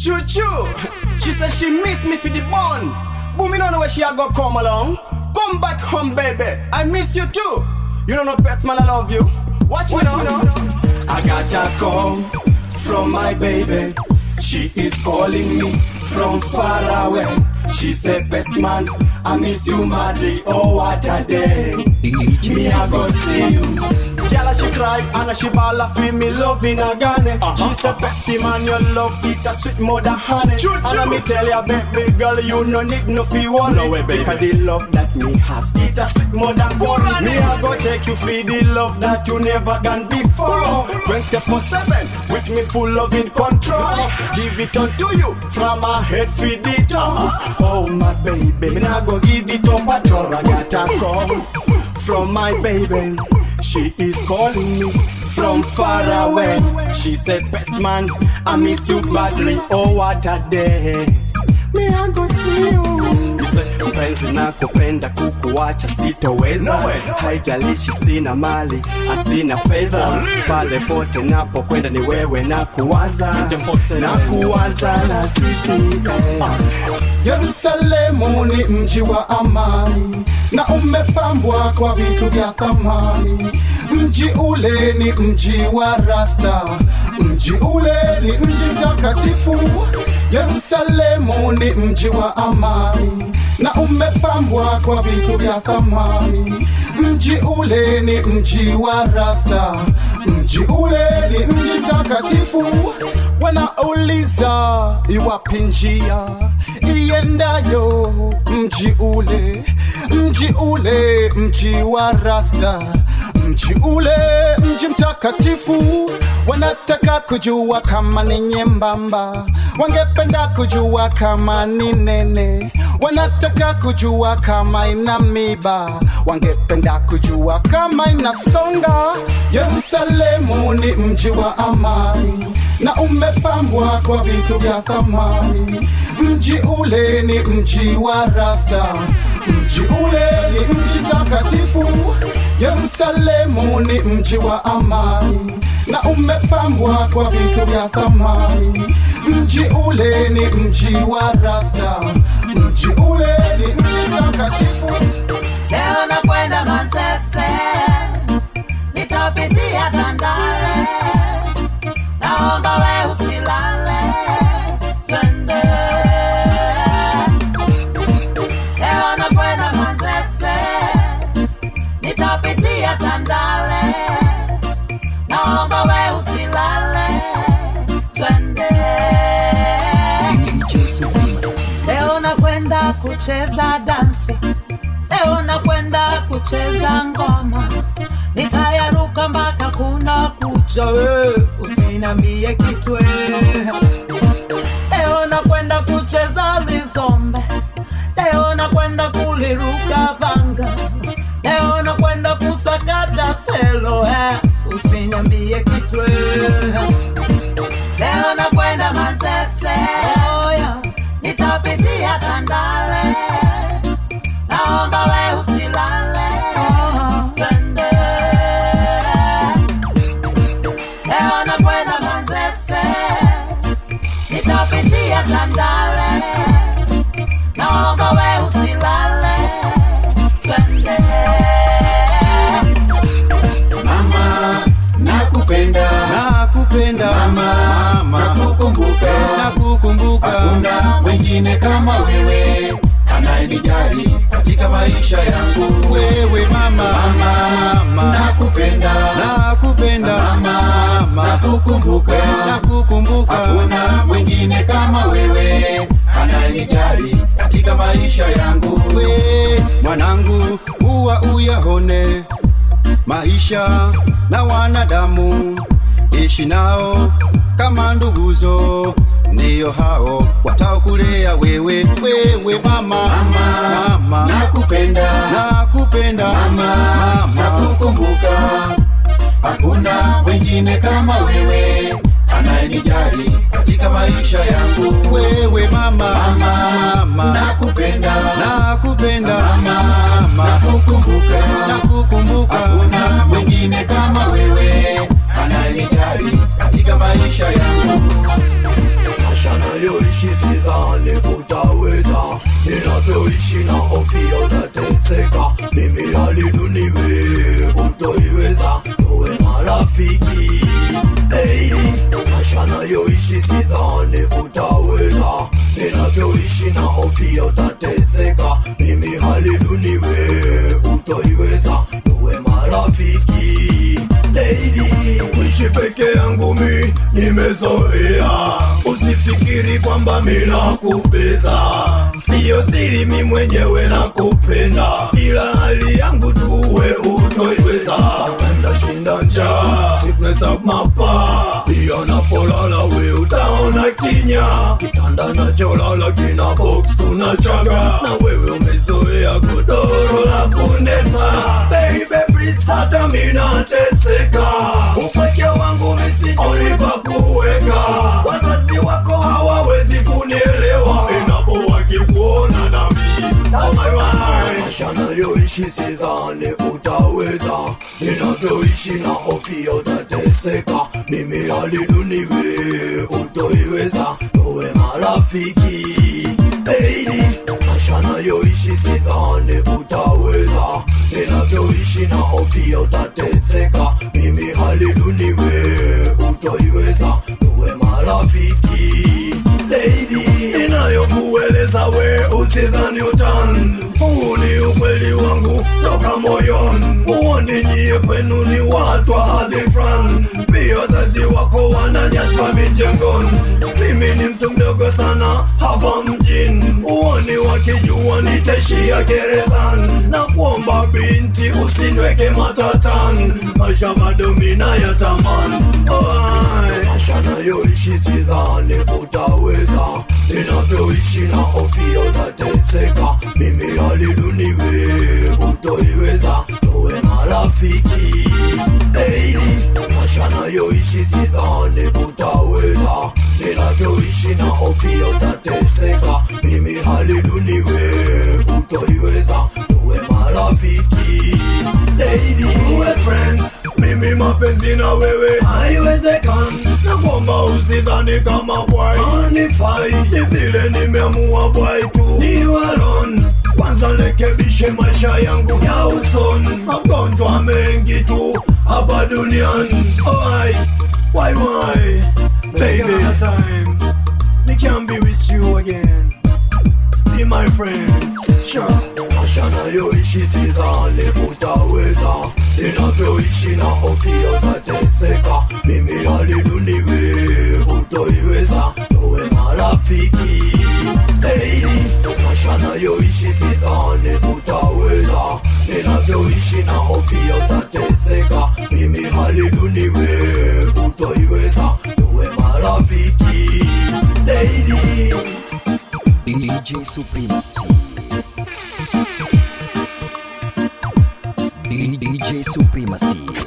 Choo choo. She said she miss me for the bun. But me don't know where she a go come along. Come back home, baby. I miss you too. You don't know best man, I love you. Watch me now. I got a call from my baby. She is calling me from far away. She said, best man, I miss you madly. Oh, what a day. Me I go see you. Girl, she cry and she ball a feel me loving again. She said, bestie man, your love it a sweet more than honey. And me tell ya, baby girl, you no need no fee worry. No way, because the love that me have it a sweet more than gold. Me I go take you for the love that you never done before. 24/7 with me full love in control. Give it on to you from my head feed it up. Oh my baby, me nah go give it up at all. I got a call from my baby. She is calling me from far away. She said, best man, I miss you badly. Oh, what a day. Me I go see you. Mpenzi nakupenda kukuacha sitoweza. Haijalishi sina mali, asina fedha. Pale pote napokwenda ni wewe nakuwaza. Nakuwaza na sisi Yerusalemu ni mji wa amani, na umepambwa kwa vitu vya thamani. Mji ule ni mji wa Rasta, mji ule ni mji mtakatifu. Yerusalemu ni mji wa amani, na umepambwa kwa vitu vya thamani. Mji ule ni mji wa Rasta, mji ule ni mji mtakatifu. Wanauliza iwapi njia iendayo mji ule, mji ule, mji wa Rasta, mji ule, mji mtakatifu. Wanataka kujua kama ni nyembamba, wangependa kujua kama ni nene. Wanataka kujua kama ina miba, wangependa kujua kama inasonga. Yerusalemu ni mji wa amani, na umepambwa kwa vitu vya thamani. Mji ule ni mji wa Rasta, mji ule ni mji mtakatifu. Yerusalemu ni mji wa amani, na umepambwa kwa vitu vya thamani. Mji ule ni mji wa Rasta, mji ule ni mji mtakatifu. Leo nakwenda Manzese, nitapitia Tandale. Naomba we usilale, twende. Leo nakwenda Manzese, nitapitia Tandale. Naomba we usilale, twende. Leo nakwenda kucheza dansi, leo nakwenda kucheza ngoma. Nitayaruka mpaka kuna kucha, usinambie kitu. Leo nakwenda kucheza lizombe, leo nakwenda kuliruka vanga. Leo nakwenda kusakata selo, usinambie kitu. Leo nakwenda Manzese, nitapitia Tandale. Naomba we usilale, twende. Leo nakwenda Manzese, nitapitia Tandale. Naomba we usilale, twende. Mama, nakupenda, nakupenda mama, nakukumbuka, nakukumbuka. Hakuna mwingine kama wewe anayenijali katika maisha yangu. Wewe mama, Mama, nakupenda, nakupenda mama, nakukumbuka, nakukumbuka. Hakuna mwingine kama wewe anayenijali katika maisha yangu. We mwanangu, uwa uyahone maisha na wanadamu, ishi nao kama nduguzo, ndiyo hao wataokulea wewe. Wewe mama, mama, nakupenda, nakupenda mama, nakukumbuka. Hakuna mwingine kama wewe anayenijali katika maisha yangu. wewe mama, mama, nakupenda, nakupenda mama, nakukumbuka, nakukumbuka. Hakuna mwingine kama wewe anayenijali katika maisha yangu. nayoishi sidhani utaweza, ninavyoishi na hofia utateseka. Mimi hali duniwe utoiweza, tuwe marafiki lady. Maisha nayoishi sidhani utaweza, ninavyoishi na hofia utateseka. Mimi hali duniwe utoiweza, tuwe marafiki lady. Kuishi peke yangu mi nimezoea, usifikiri kwamba mi nakubeza. Siyo siri mi mwenyewe nakupenda, ila hali yangu tuwe utoiweza. Sapenda shinda njaa, sickness of mapa, pia napolala we utaona kinya. Kitanda nacholala kina box tunachaga, na wewe umezoea godoro la kunesa. Baby please, hata mi nateseka, upweke wangu misijui pa kuweka. Wazazi wako hawawezi kunielewa, inapo wakikuona na mimi maisha nayoishi sidhani utaweza, ninavyoishi na hofia utateseka. Mimi hali duniwe utoiweza, tuwe marafiki lady. Maisha nayoishi sidhani utaweza, ninavyoishi na hofia utateseka. Mimi hali duniwe utoiweza, tuwe marafiki lady. Inayokueleza we usidhani utani, huu ni ukweli wangu toka moyoni. Uoni nyie kwenu ni watu wa hadhi fulani, pia wazazi wako wananyanyaswa mijengoni. Mimi ni mtu mdogo sana hapa mjini, uoni wakijua nitaishia gerezani. Na kuomba binti usinweke matatani, maisha bado mina yatamani. Maisha nayoishi sidhani utaweza, ninavyoishi na hofia utateseka. Mimi hali duniwe utoiweza, tuwe marafiki lady. Maisha nayoishi sidhani utaweza, ninavyoishi na hofia utateseka. Mimi hali duniwe utoiweza, tuwe marafiki lady. Tuwe friends, mimi mapenzi na wewe haiwezekani. Nakuomba usidhani kama boy hanifai, ni vile nimeamua boy tu ni alone. Kwanza lekebishe maisha yangu ya usoni, magonjwa mengi tu hapa duniani. Why baby, time me can be with you again, be my friends, sure. Maisha nayoishi sidhani utaweza, ninavyoishi na hofia utateseka. Mimi hali duniwe utoiweza, tuwe marafiki lady. Maisha nayoishi sidhani utaweza, ninavyoishi na hofia utateseka. Mimi hali duniwe utoiweza, tuwe marafiki lady. DJ Supremacy, DJ Supremacy.